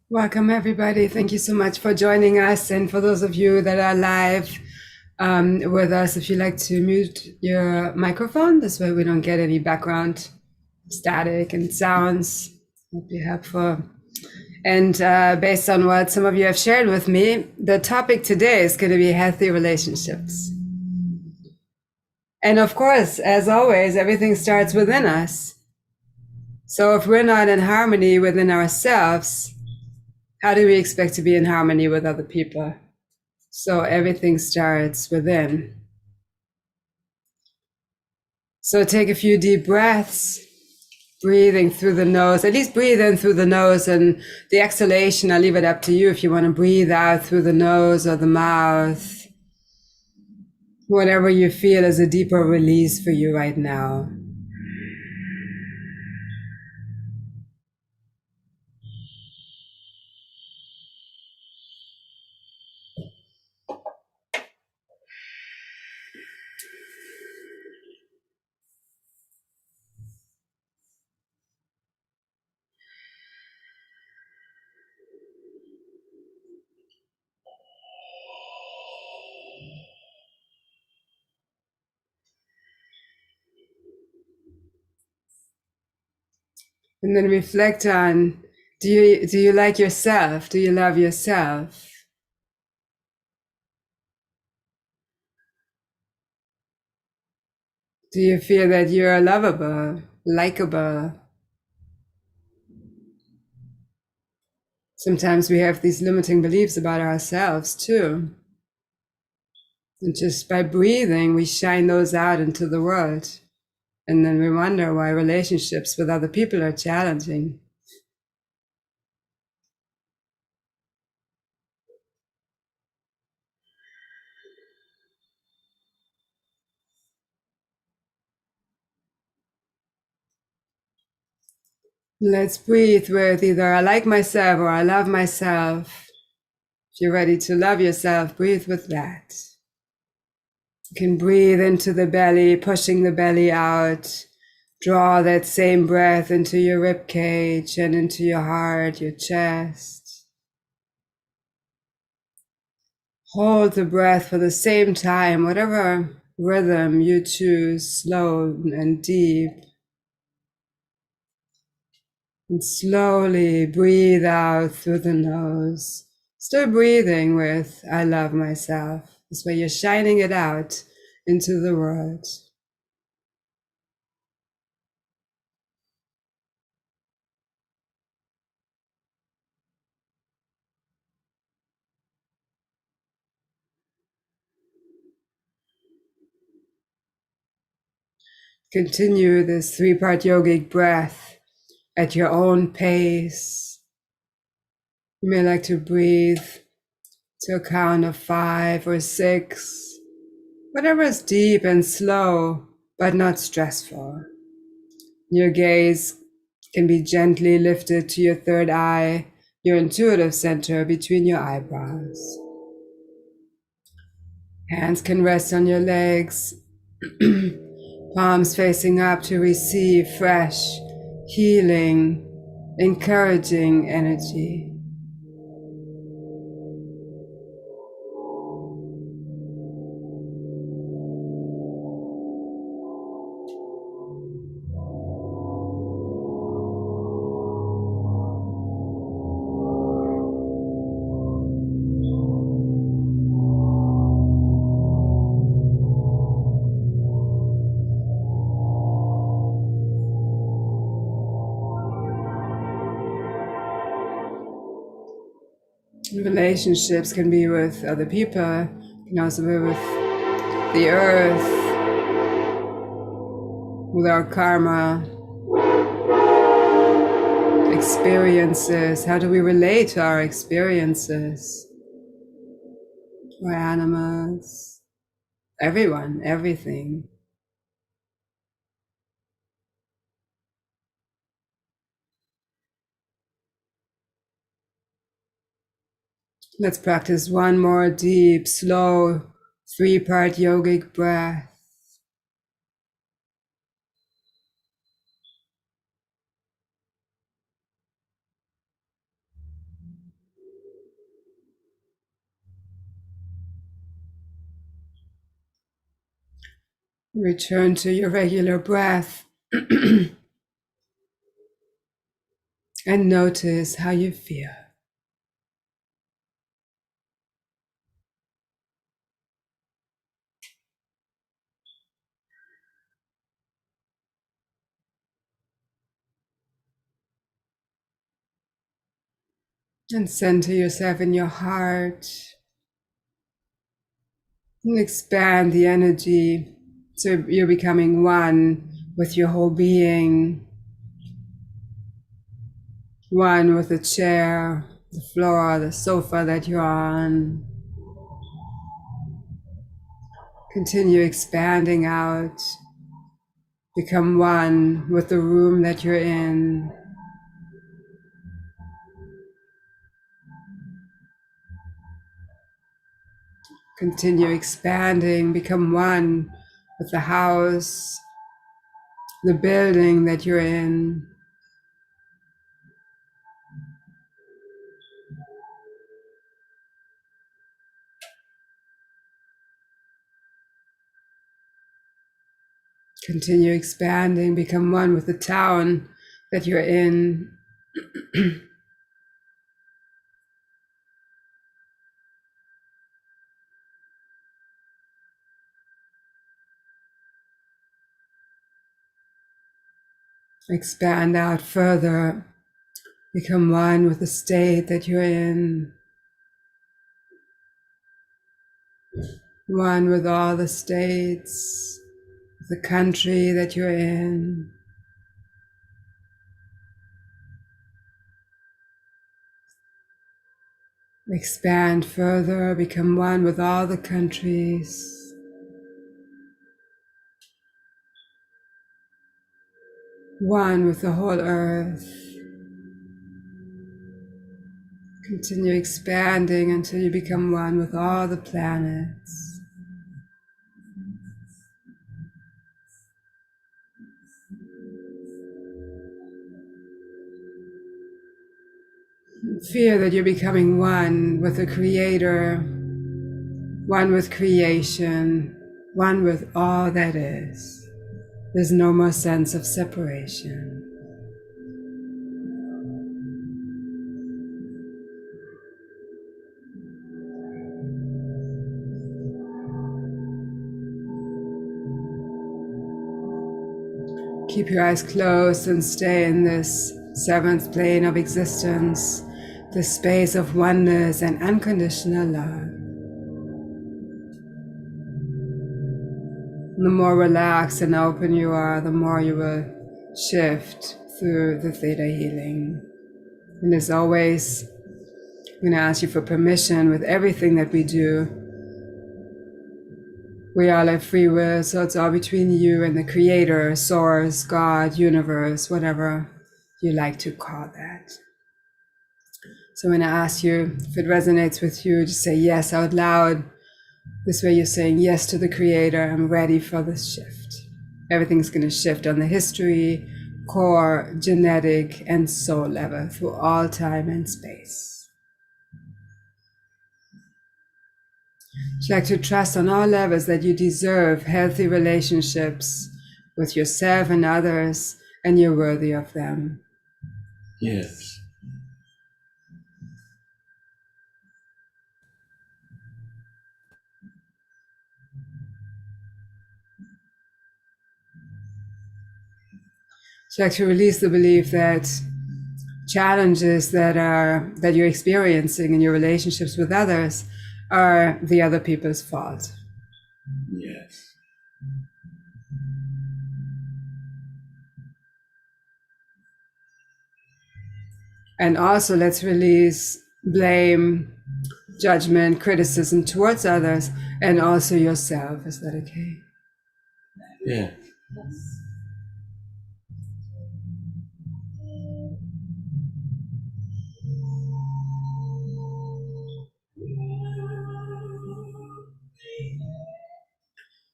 Welcome, everybody. Thank you so much for joining us. And for those of you that are live with us, if you'd like to mute your microphone, this way we don't get any background static and sounds, would be helpful. And based on what some of you have shared with me, the topic today is going to be healthy relationships. And of course, as always, everything starts within us. So if we're not in harmony within ourselves, how do we expect to be in harmony with other people? So everything starts within. So take a few deep breaths, breathing through the nose. At least breathe in through the nose, and the exhalation, I'll leave it up to you if you want to breathe out through the nose or the mouth. Whatever you feel is a deeper release for you right now. And then reflect on, do you like yourself? Do you love yourself? Do you feel that you're lovable, likable? Sometimes we have these limiting beliefs about ourselves too. And just by breathing, we shine those out into the world. And then we wonder why relationships with other people are challenging. Let's breathe with either I like myself or I love myself. If you're ready to love yourself, breathe with that. You can breathe into the belly, pushing the belly out. Draw that same breath into your rib cage and into your heart, your chest. Hold the breath for the same time, whatever rhythm you choose, slow and deep. And slowly breathe out through the nose. Still breathing with I love myself. This way you're shining it out into the world. Continue this 3-part yogic breath at your own pace. You may like to breathe to a count of 5 or 6, whatever is deep and slow, but not stressful. Your gaze can be gently lifted to your third eye, your intuitive center between your eyebrows. Hands can rest on your legs, palms facing up to receive fresh, healing, encouraging energy. Relationships can be with other people, can also be with the earth, with our karma, experiences. How do we relate to our experiences? Or animals? everyone, everything. Let's practice one more deep, slow, 3-part yogic breath. Return to your regular breath and notice how you feel. And center yourself in your heart and expand the energy so you're becoming one with your whole being, one with the chair, the floor, the sofa that you're on. Continue expanding out. Become one with the room that you're in. Continue expanding. Become one with the house, the building that you're in. Continue expanding. Become one with the town that you're in. Expand out further. Become one with the state that you're in. One with all the states, the country that you're in. Expand further, become one with all the countries. One with the whole earth. Continue expanding until you become one with all the planets. Feel that you're becoming one with the Creator, one with creation, one with all that is. There's no more sense of separation. Keep your eyes closed and stay in this 7th plane of existence, this space of oneness and unconditional love. The more relaxed and open you are, the more you will shift through the Theta Healing. And as always, I'm going to ask you for permission with everything that we do. We all have free will, so it's all between you and the Creator, Source, God, Universe, whatever you like to call that. So I'm going to ask you, if it resonates with you, just say yes out loud. This way you're saying yes to the Creator. I'm ready for this shift. Everything's going to shift on the history, core, genetic, and soul level through all time and space. Would you like to trust on all levels that you deserve healthy relationships with yourself and others, and you're worthy of them? Yes. Would you like to release the belief that challenges that you're experiencing in your relationships with others are the other people's fault? Yes. And also let's release blame judgment, criticism towards others, and also yourself. Is that okay? Yeah.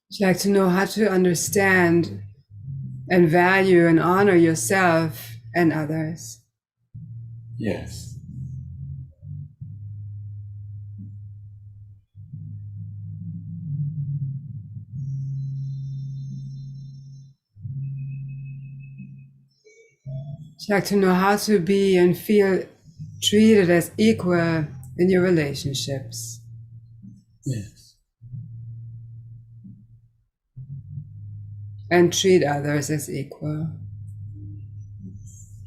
Would you like to know how to understand and value and honor yourself and others? Yes. Would you like to know how to be and feel treated as equal in your relationships? Yes. And treat others as equal.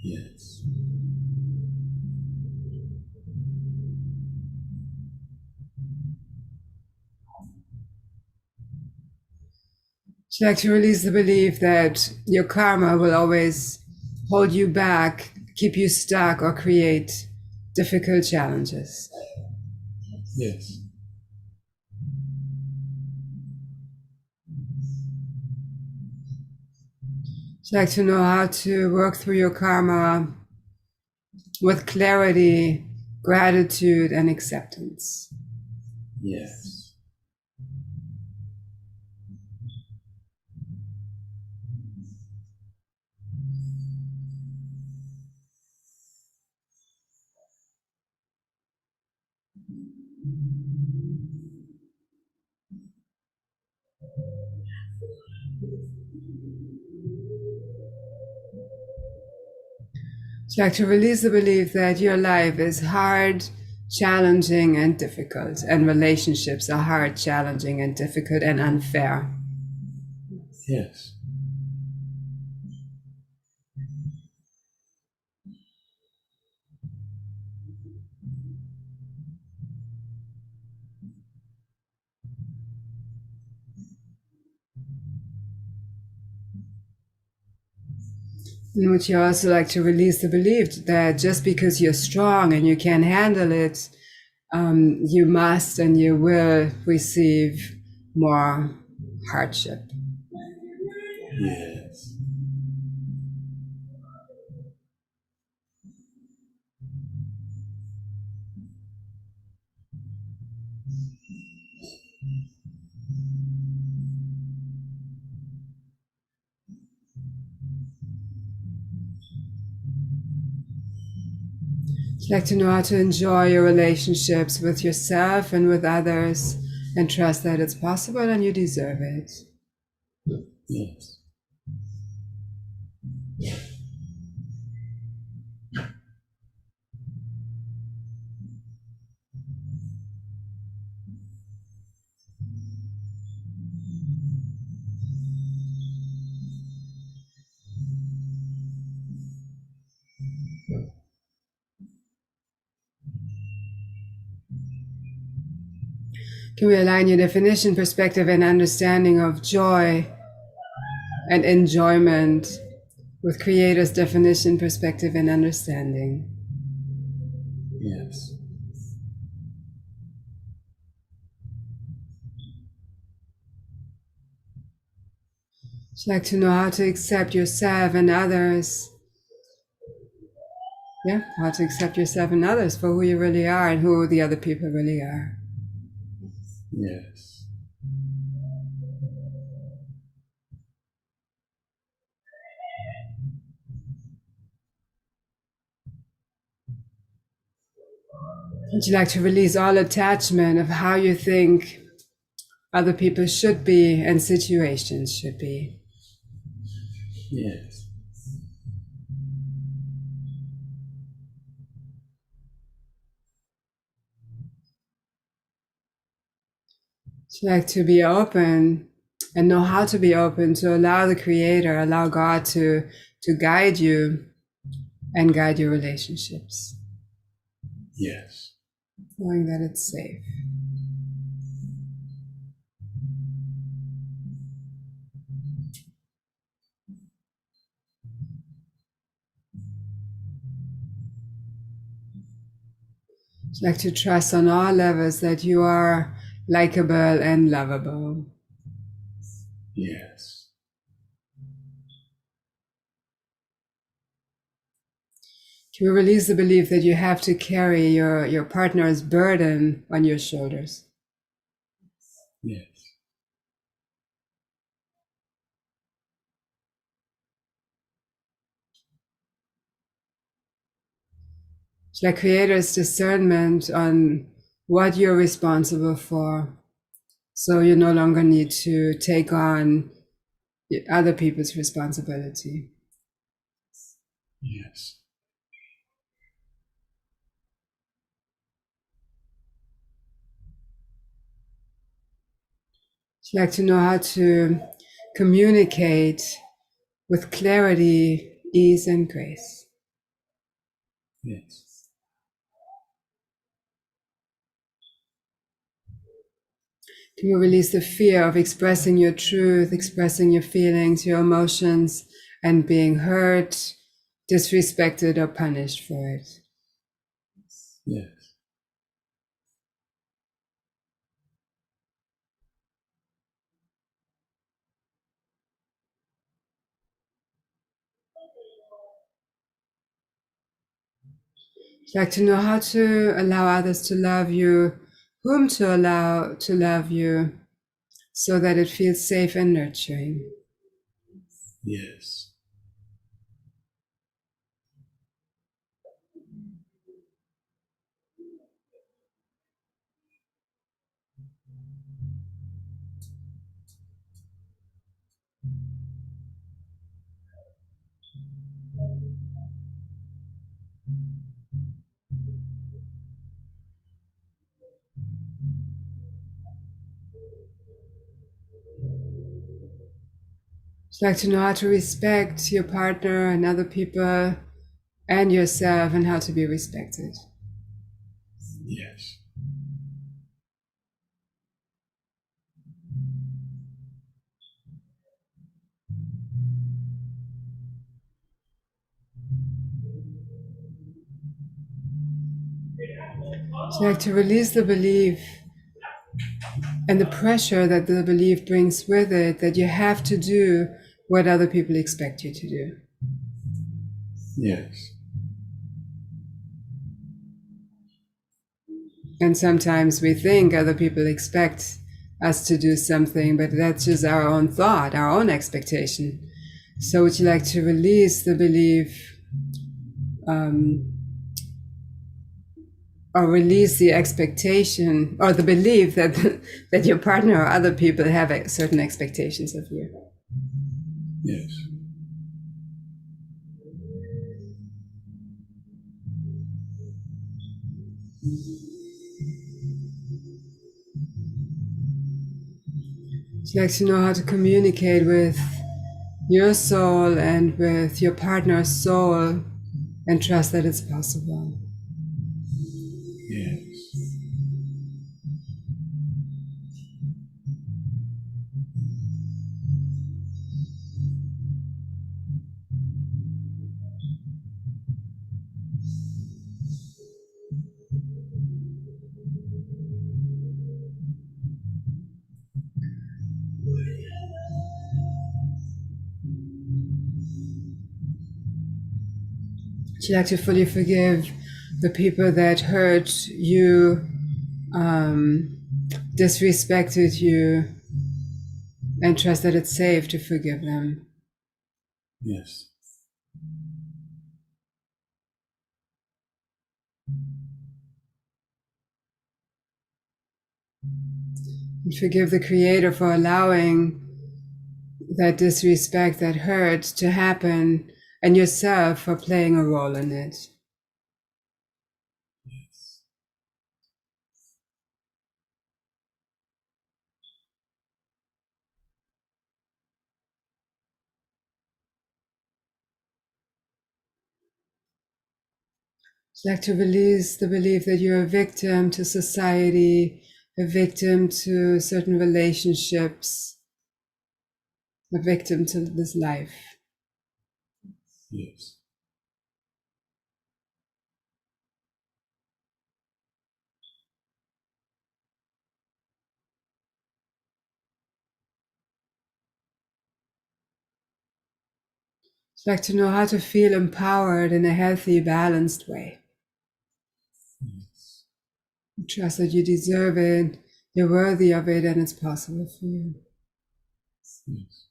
Yes. Would you like to release the belief that your karma will always hold you back, keep you stuck, or create difficult challenges? Yes. Would you like to know how to work through your karma with clarity, gratitude, and acceptance? Yes. Would you like to release the belief that your life is hard, challenging, and difficult, and relationships are hard, challenging, and difficult, and unfair? Yes. And would you also like to release the belief that just because you're strong and you can handle it, you must and you will receive more hardship? Yes. Would you like to know how to enjoy your relationships with yourself and with others and trust that it's possible and you deserve it? Yes. Can we align your definition, perspective, and understanding of joy and enjoyment with Creator's definition, perspective, and understanding? Yes. Would you like to know how to accept yourself and others? Yeah, how to accept yourself and others for who you really are and who the other people really are. Yes. Would you like to release all attachment of how you think other people should be and situations should be? Yes. Would you like to be open and know how to be open to allow the Creator, allow God to guide you and guide your relationships, Yes. knowing that it's safe? Would Like to trust on all levels that you are likable and lovable. Yes. To release the belief that you have to carry your partner's burden on your shoulders. Yes. It's like creator's discernment on what you're responsible for. So you no longer need to take on other people's responsibility. Yes. It's like to know how to communicate with clarity, ease, and grace. Yes. Can you release the fear of expressing your truth, expressing your feelings, your emotions, and being hurt, disrespected, or punished for it? Yes. It's like to know how to allow others to love you, whom to allow to love you, so that it feels safe and nurturing. Yes. It's like to know how to respect your partner and other people and yourself, and how to be respected. Yes. It's like to release the belief and the pressure that the belief brings with it, that you have to do what other people expect you to do. Yes. And sometimes we think other people expect us to do something, but that's just our own thought, our own expectation. So would you like to release the belief, or release the expectation or the belief that that your partner or other people have certain expectations of you? Yes. Would you like to know how to communicate with your soul and with your partner's soul and trust that it's possible? Yes. Would you like to fully forgive the people that hurt you, disrespected you, and trust that it's safe to forgive them? Yes. And forgive the Creator for allowing that disrespect, that hurt to happen, and yourself for playing a role in it. Yes. It's like to release the belief that you're a victim to society, a victim to certain relationships, a victim to this life. Yes. Like to know how to feel empowered in a healthy, balanced way. Yes. Trust that you deserve it, you're worthy of it, and it's possible for you. Yes.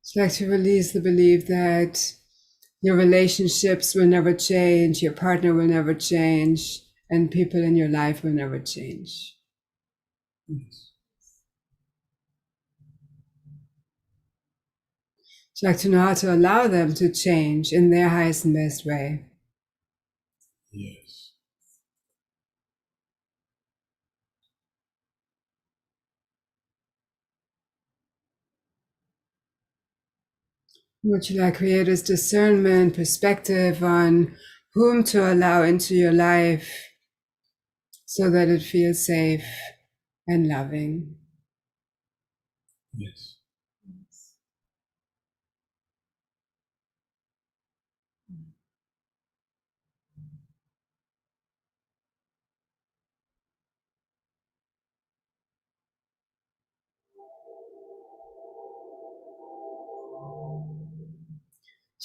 It's like to release the belief that your relationships will never change, your partner will never change, and people in your life will never change. Yes. It's like to know how to allow them to change in their highest and best way. Yes. What you like creators discernment, perspective on whom to allow into your life so that it feels safe and loving. Yes.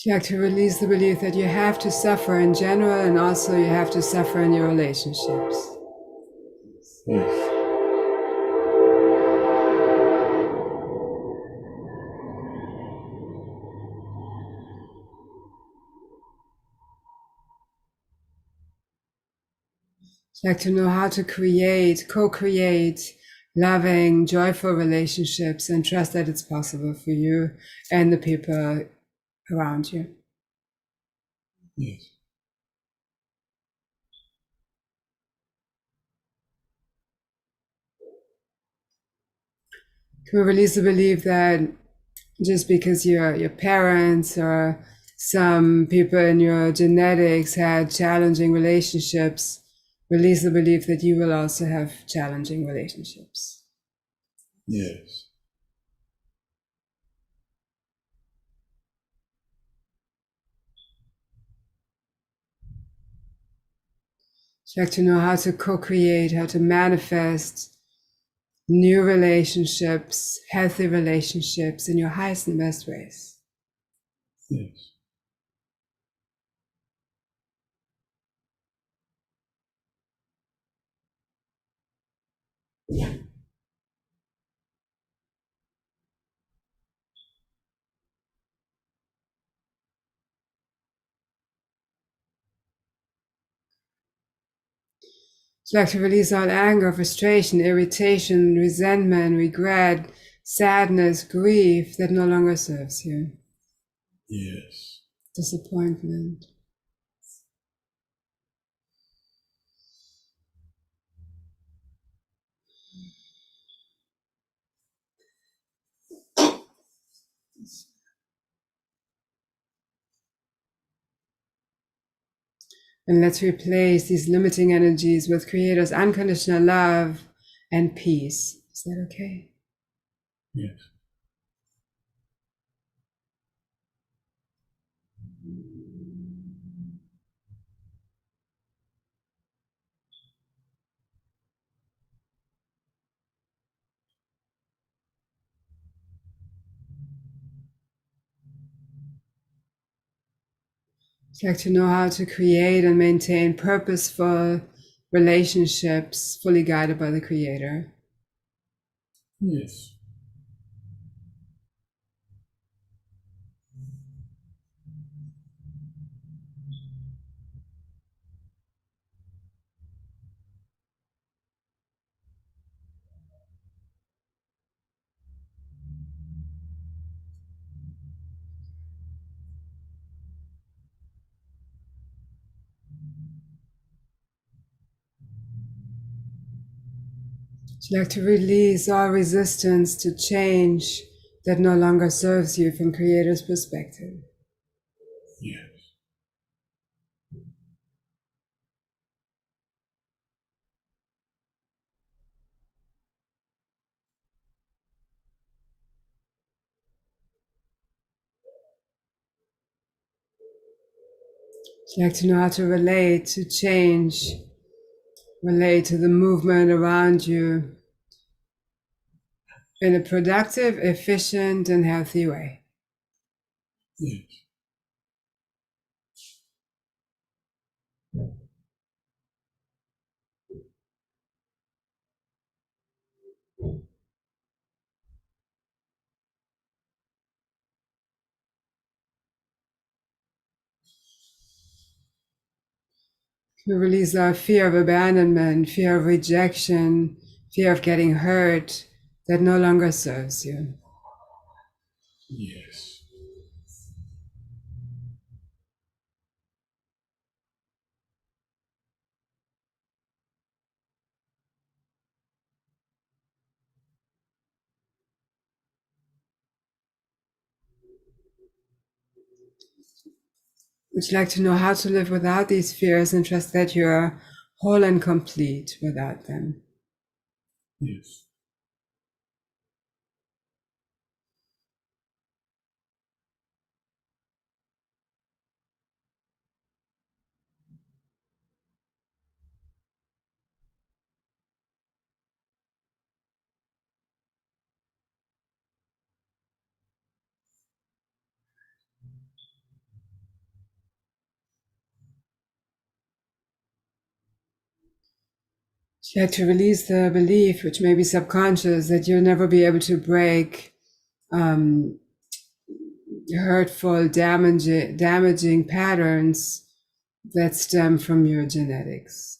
You like to release the belief that you have to suffer in general and also you have to suffer in your relationships. Yes. You like to know how to create, co-create loving, joyful relationships and trust that it's possible for you and the people around you. Yes. Can we release the belief that just because your parents or some people in your genetics had challenging relationships, release the belief that you will also have challenging relationships. Yes. You like to know how to co-create, how to manifest new relationships, healthy relationships in your highest and best ways. Yes. You like to release all anger, frustration, irritation, resentment, regret, sadness, grief that no longer serves you. Yes. Disappointment. And let's replace these limiting energies with Creator's unconditional love and peace. Is that okay? Yes. I'd like to know how to create and maintain purposeful relationships fully guided by the Creator. Yes. I'd like to release all resistance to change that no longer serves you from Creator's perspective. Yes. Would you like to know how to relate to change, relate to the movement around you in a productive, efficient, and healthy way? Yes. We release our fear of abandonment, fear of rejection, fear of getting hurt that no longer serves you. Yes. Would you like to know how to live without these fears and trust that you're whole and complete without them? Yes. Would you like to release the belief, which may be subconscious, that you'll never be able to break hurtful, damaging patterns that stem from your genetics?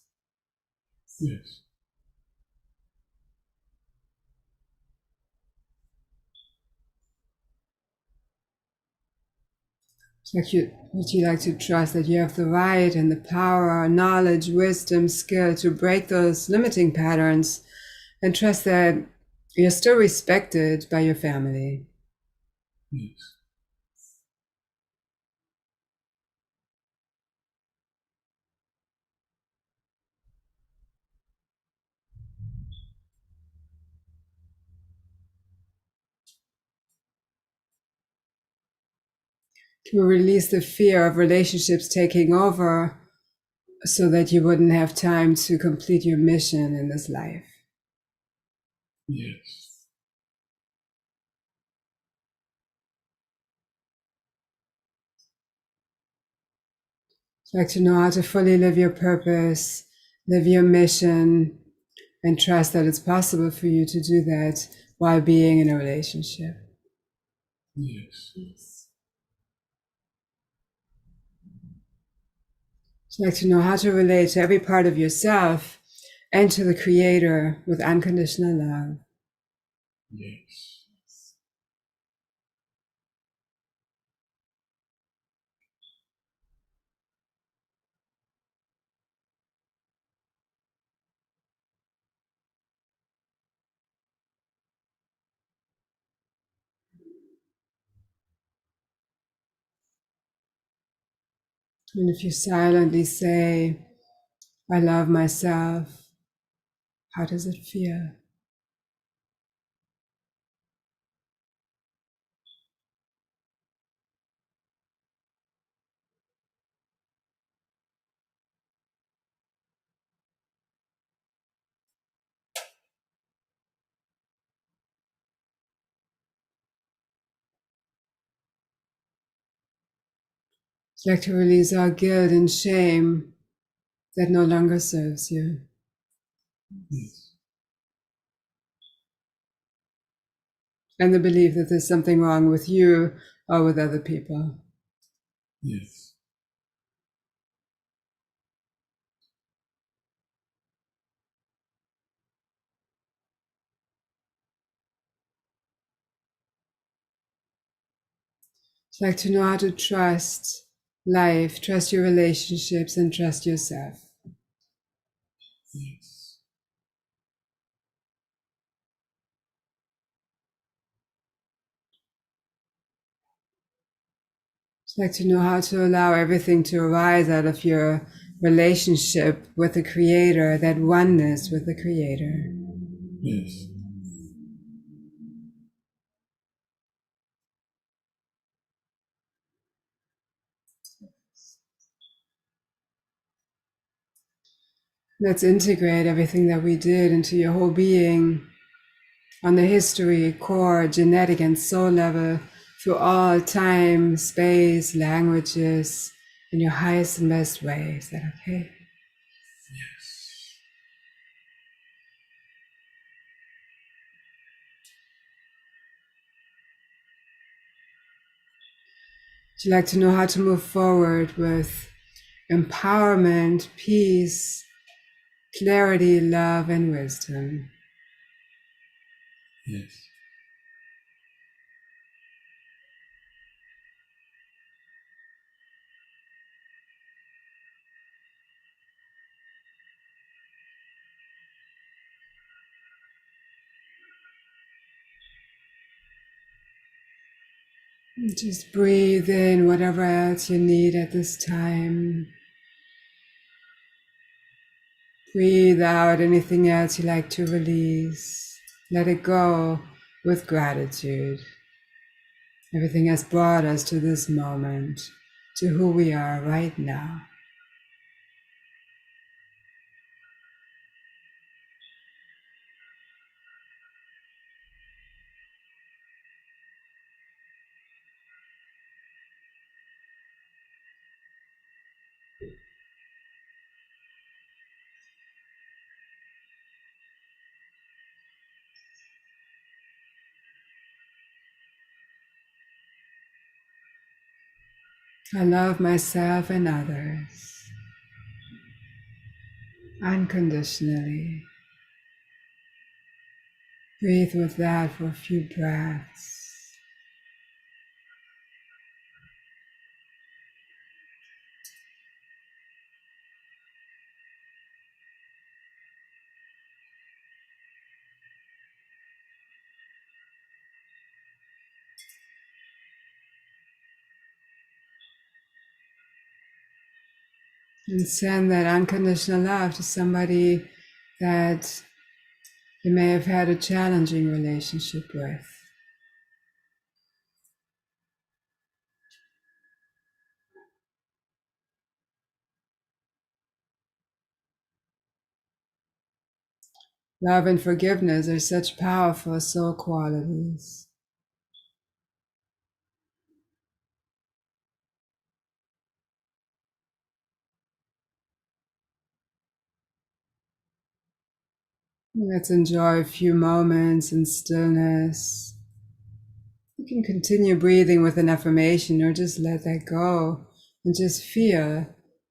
Yes. Would you like to trust that you have the right and the power, knowledge, wisdom, skill to break those limiting patterns and trust that you're still respected by your family? Yes. To release the fear of relationships taking over so that you wouldn't have time to complete your mission in this life. Yes. I'd like to know how to fully live your purpose, live your mission, and trust that it's possible for you to do that while being in a relationship. Yes. I'd like to know how to relate to every part of yourself and to the Creator with unconditional love. Yes. And if you silently say, I love myself, how does it feel? I'd like to release all guilt and shame that no longer serves you. Yes. And the belief that there's something wrong with you or with other people. Yes. I'd like to know how to trust life, trust your relationships, and trust yourself. Yes. I'd like to know how to allow everything to arise out of your relationship with the Creator, that oneness with the Creator. Yes. Let's integrate everything that we did into your whole being on the history, core, genetic, and soul level through all time, space, languages in your highest and best way. Is that okay? Yes. Would you like to know how to move forward with empowerment, peace, clarity, love, and wisdom? Yes. Just breathe in whatever else you need at this time. Breathe out anything else you like to release. Let it go with gratitude. Everything has brought us to this moment, to who we are right now. I love myself and others unconditionally. Breathe with that for a few breaths. And send that unconditional love to somebody that you may have had a challenging relationship with. Love and forgiveness are such powerful soul qualities. Let's enjoy a few moments in stillness. You can continue breathing with an affirmation or just let that go and just feel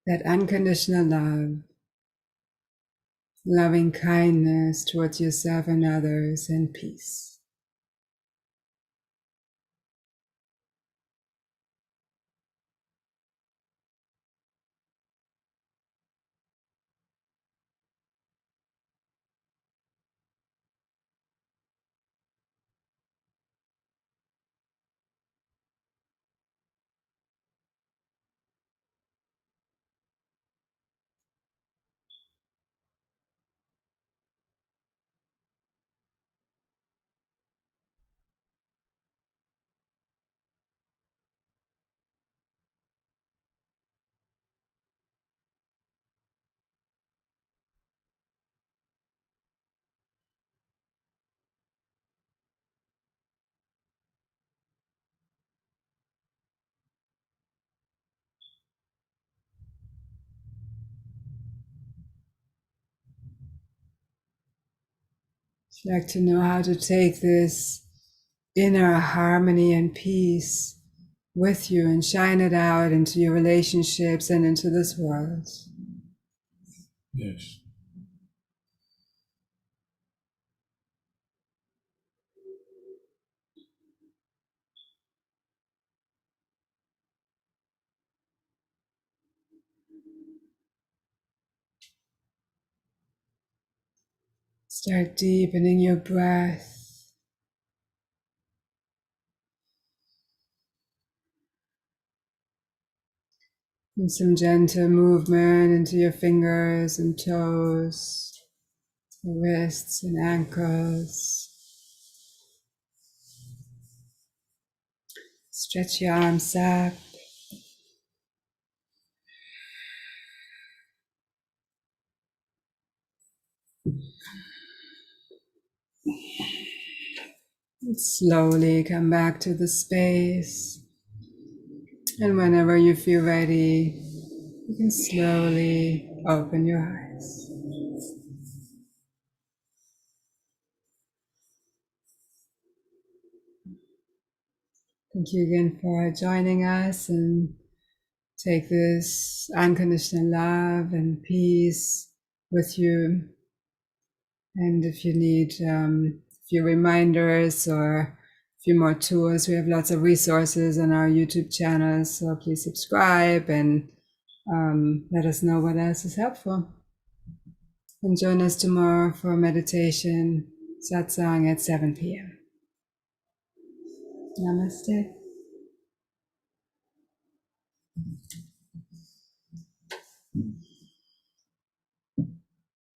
that unconditional love, loving kindness towards yourself and others, and peace. If you'd like to know how to take this inner harmony and peace with you and shine it out into your relationships and into this world. Yes. Start deepening your breath. And some gentle movement into your fingers and toes, your wrists and ankles. Stretch your arms up. And slowly come back to the space. And whenever you feel ready, you can slowly open your eyes. Thank you again for joining us, and take this unconditional love and peace with you. And if you need a few reminders or a few more tools, we have lots of resources on our YouTube channel, so please subscribe and let us know what else is helpful. And join us tomorrow for meditation, satsang at 7 p.m. Namaste.